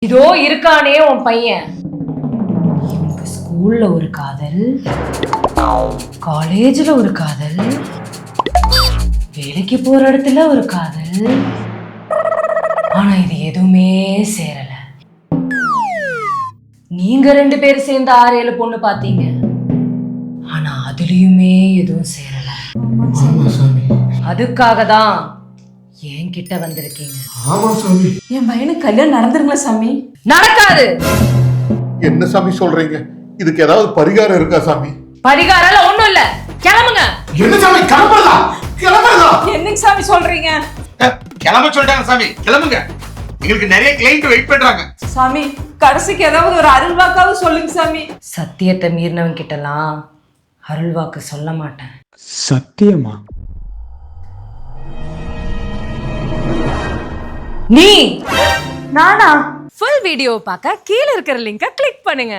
இதோ இருக்கானே உன் பையன். இவனுக்கு ஸ்கூல்ல ஒரு காதல், காலேஜ்ல ஒரு காதல், வேலைக்கு போற இடத்துல ஒரு காதல். ஆனா இது எதுவுமே சேரல. நீங்க 2 பேரும் சேர்ந்து 6-7 பொண்ணு பாத்தீங்க. ஆனா அதுலயுமே எதுவும் சேரல. ஆமா சாமி. அதுக்காக தான் என்கிட்ட வந்திருக்கீங்க. ஆமா சாமி. என் பையனுக்கு கல்யாணம் நடந்துருங்களா சாமி? நடக்காது. என்ன சாமி சொல்றீங்க? இதுக்கு ஏதாவது பரிகாரம் இருக்கா சாமி? பரிகாரம் ஒண்ணும் இல்ல. கிளம்புங்க. என்ன சாமி கிளம்புறதா? கிளம்புறதா? என்னங்க சாமி சொல்றீங்க? கிளம்ப சொல்லிட்டாங்க சாமி, கிளம்புங்க. எங்களுக்கு நிறைய கிளைண்ட் வெயிட் பண்றாங்க. சாமி கடைசிக்கு ஏதாவது ஒரு அருள் வாக்காவது சொல்லுங்க சாமி. சத்தியத்தை மீறினவன் கிட்டலாம் அருள்வாக்கு சொல்ல மாட்டேன். சத்தியமா? நீ நானா? ஃபுல் வீடியோ பார்க்க கீழ இருக்கிற லிங்கை கிளிக் பண்ணுங்க.